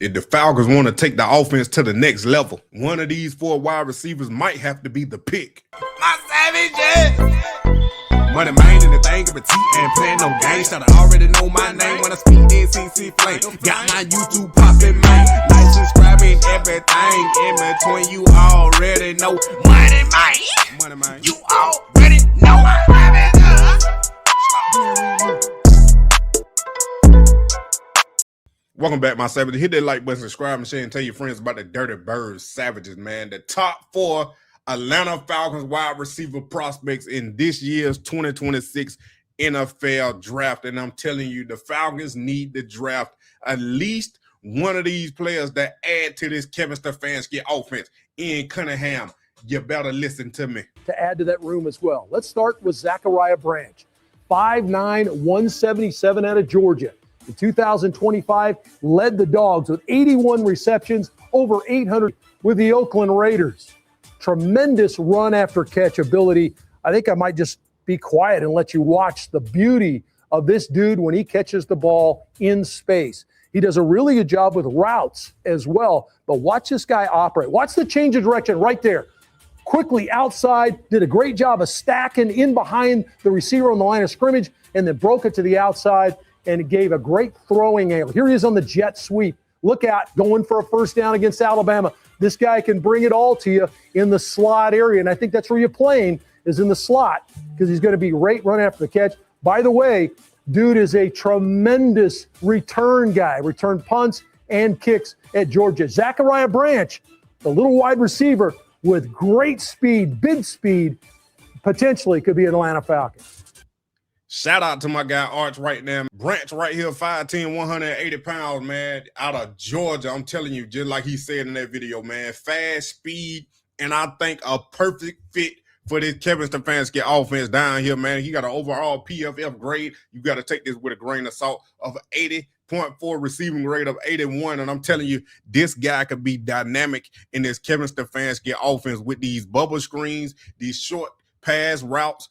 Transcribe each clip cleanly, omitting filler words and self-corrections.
if the Falcons want to take the offense to the next level, one of these 4 wide receivers might have to be the pick. My savages! MONEYMANE and the thing of a T and playing no games. Should I already know my name when I speak NCC flame. Got my YouTube poppin', man. Like, subscribing, everything in between. You already know MONEYMANE. MONEYMANE. You already know my savages. Welcome back, my savages. Hit that like button, subscribe, and share, and tell your friends about the Dirty Birds Savages, man. The top 4 Atlanta Falcons wide receiver prospects in this year's 2026 NFL draft. And I'm telling you, the Falcons need to draft at least one of these players that add to this Kevin Stefanski offense. Ian Cunningham, you better listen to me. To add to that room as well. Let's start with Zachariah Branch, 5'9", 177 out of Georgia. In 2025, led the Dogs with 81 receptions, over 800 with the Oakland Raiders. Tremendous run after catch ability. I think I might just be quiet and let you watch the beauty of this dude when he catches the ball in space. He does a really good job with routes as well, but watch this guy operate. Watch the change of direction right there. Quickly outside, did a great job of stacking in behind the receiver on the line of scrimmage, and then broke it to the outside, and it gave a great throwing angle. Here he is on the jet sweep. Look out, going for a first down against Alabama. This guy can bring it all to you in the slot area, and I think that's where you're playing, is in the slot, because he's going to be right run after the catch. By the way, dude is a tremendous return guy, return punts and kicks at Georgia. Zachariah Branch, the little wide receiver with great speed, big speed, potentially could be an Atlanta Falcon. Shout out to my guy Arch right now. Branch right here, 5'10", 180 pounds, man, out of Georgia. I'm telling you, just like he said in that video, man, fast, speed, and I think a perfect fit for this Kevin Stefanski offense down here, man. He got an overall PFF grade. You got to take this with a grain of salt of 80.4, receiving grade of 81. And I'm telling you, this guy could be dynamic in this Kevin Stefanski offense with these bubble screens, these short pass routes,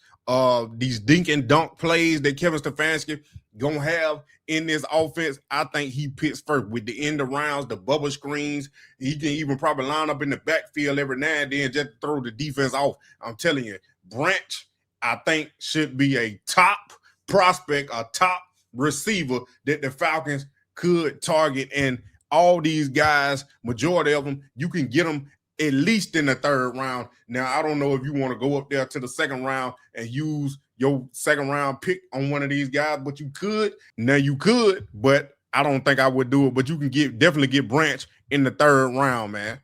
these dink and dunk plays that Kevin Stefanski gonna have in this offense. I think he picks first with the end arounds, the bubble screens. He can even probably line up in the backfield every now and then just to throw the defense off. I'm telling you, Branch, I think, should be a top prospect, a top receiver that the Falcons could target. And all these guys, majority of them, you can get them at least in the 3rd round. Now, I don't know if you want to go up there to the 2nd round and use your 2nd round pick on one of these guys, but you could. Now, you could, but I don't think I would do it. But you can definitely get Branch in the 3rd round, man.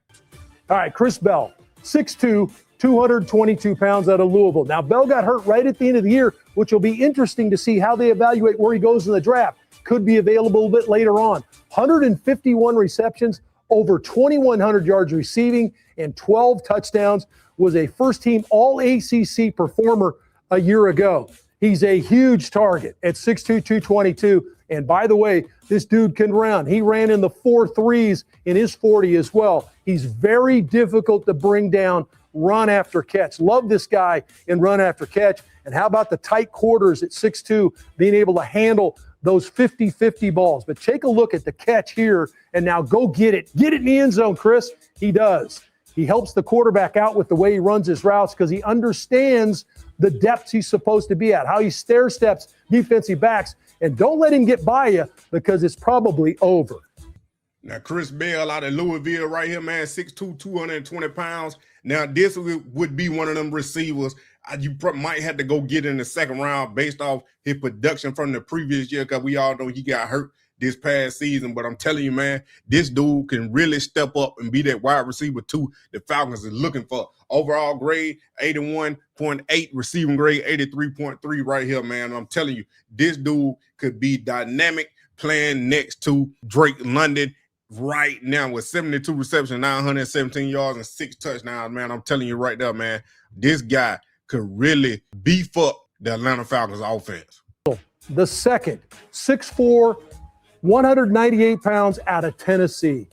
All right, Chris Bell, 6'2", 222 pounds out of Louisville. Now, Bell got hurt right at the end of the year, which will be interesting to see how they evaluate where he goes in the draft. Could be available a bit later on. 151 receptions, over 2,100 yards receiving, and 12 touchdowns, was a first-team All-ACC performer a year ago. He's a huge target at 6'2", 222. And by the way, this dude can run. He ran in the 4.3s in his 40 as well. He's very difficult to bring down run after catch. Love this guy in run after catch. And how about the tight quarters at 6'2", being able to handle those 50-50 balls. But take a look at the catch here, and now go get it. Get it in the end zone, Chris. He does. He helps the quarterback out with the way he runs his routes because he understands the depths he's supposed to be at, how he stair steps defensive backs. And don't let him get by you because it's probably over. Now, Chris Bell out of Louisville right here, man, 6'2", 220 pounds. Now, this would be one of them receivers you might have to go get in the 2nd round based off his production from the previous year, because we all know he got hurt this past season. But I'm telling you, man, this dude can really step up and be that wide receiver too the Falcons are looking for. Overall grade, 81.8, receiving grade, 83.3 right here, man. I'm telling you, this dude could be dynamic playing next to Drake London right now with 72 receptions, 917 yards, and 6 touchdowns, man. I'm telling you right there, man, this guy could really beef up the Atlanta Falcons offense. The second, 6'4", 198 pounds out of Tennessee.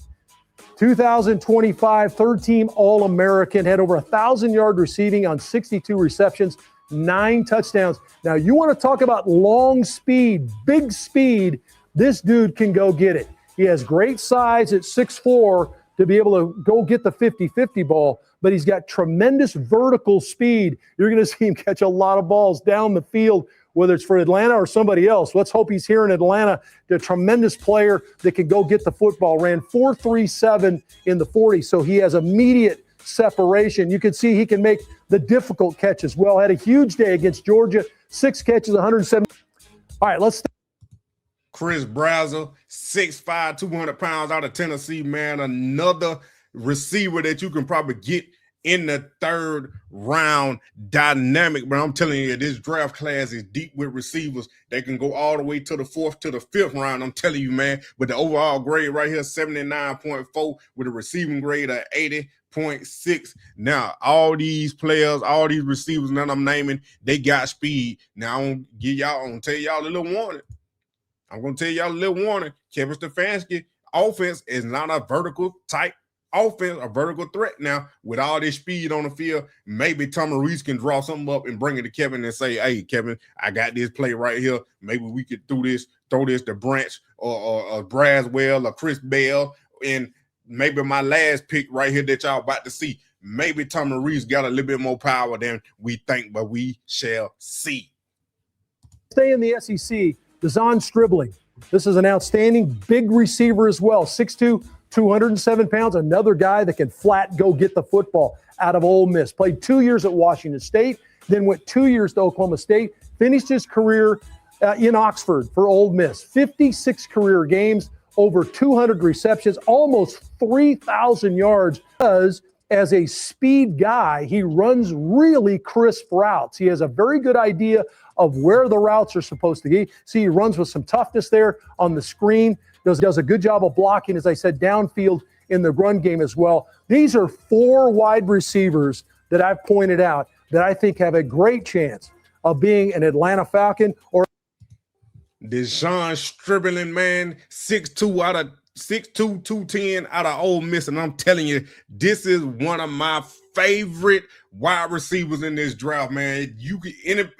2025 third-team All-American, had over 1,000-yard receiving on 62 receptions, 9 touchdowns. Now, you want to talk about long speed, big speed, this dude can go get it. He has great size at 6'4" to be able to go get the 50-50 ball, but he's got tremendous vertical speed. You're going to see him catch a lot of balls down the field, whether it's for Atlanta or somebody else. Let's hope he's here in Atlanta. A tremendous player that can go get the football. Ran 4.37 in the 40, so he has immediate separation. You can see he can make the difficult catch as well. Had a huge day against Georgia. 6 catches, 107. All right, let's. Chris Brazzell, 6'5", 200 pounds out of Tennessee, man. Another receiver that you can probably get in the 3rd round. Dynamic, but I'm telling you, this draft class is deep with receivers. They can go all the way to the 4th to the 5th round. I'm telling you, man. But the overall grade right here, 79.4 with a receiving grade of 80.6. Now, all these players, all these receivers that I'm naming, they got speed. Now, I'm gonna tell y'all a little warning. Kevin Stefanski offense is not a vertical type offense, a vertical threat. Now, with all this speed on the field, maybe Tommy Reese can draw something up and bring it to Kevin and say, hey, Kevin, I got this play right here. Maybe we could throw this to Branch or Braswell or Chris Bell. And maybe my last pick right here that y'all about to see, maybe Tommy Reese got a little bit more power than we think, but we shall see. Stay in the SEC. Dazon Stribling. This is an outstanding big receiver as well. 6'2", 207 pounds. Another guy that can flat go get the football out of Ole Miss. Played 2 years at Washington State, then went 2 years to Oklahoma State. Finished his career in Oxford for Ole Miss. 56 career games, over 200 receptions, almost 3,000 yards. As a speed guy, he runs really crisp routes. He has a very good idea of where the routes are supposed to be. See, he runs with some toughness there on the screen. Does a good job of blocking, as I said, downfield in the run game as well. These are 4 wide receivers that I've pointed out that I think have a great chance of being an Atlanta Falcon or Deshaun Stribling, man, 6'2", 210 out of Ole Miss, and I'm telling you, this is one of my favorite wide receivers in this draft, man. You can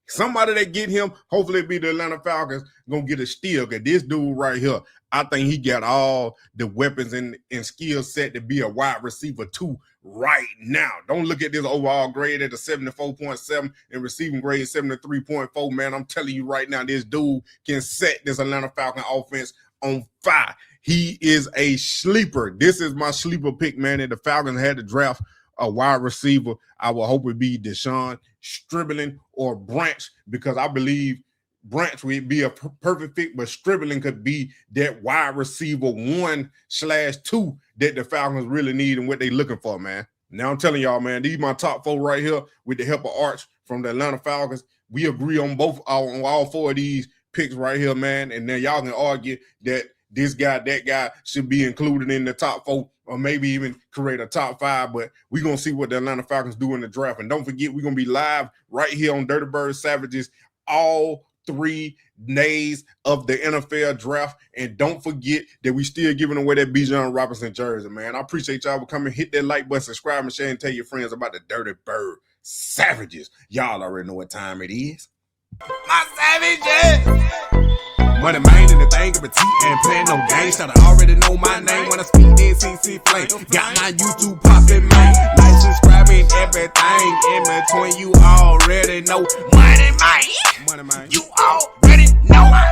somebody that get him, hopefully it be the Atlanta Falcons, gonna get a steal. Cause this dude right here, I think he got all the weapons and skill set to be a wide receiver too right now. Don't look at this overall grade at a 74.7 and receiving grade 73.4, man. I'm telling you right now, this dude can set this Atlanta Falcon offense on fire. He is a sleeper. This is my sleeper pick, man. And the Falcons had to draft a wide receiver. I will hope it be Deshaun Stribling or Branch, because I believe Branch would be a perfect fit, but Stribling could be that wide receiver 1/2 that the Falcons really need and what they're looking for, man. Now I'm telling y'all, man, these are my top 4 right here with the help of Arch from the Atlanta Falcons. We agree on all 4 of these picks right here, man. And then y'all can argue that this guy, that guy should be included in the top 4 or maybe even create a top 5. But we're going to see what the Atlanta Falcons do in the draft. And don't forget, we're going to be live right here on Dirty Bird Savages all 3 days of the NFL draft. And don't forget that we still giving away that Bijan Robinson jersey, man. I appreciate y'all for coming. Hit that like button, subscribe, and share, and tell your friends about the Dirty Bird Savages. Y'all already know what time it is. My savages! MONEYMANE and the thing of a T and playing no games. Should I already know my name when I speak NCC flame. Got my YouTube poppin', man. Like, subscribing, everything in between. You already know MONEYMANE. You already know.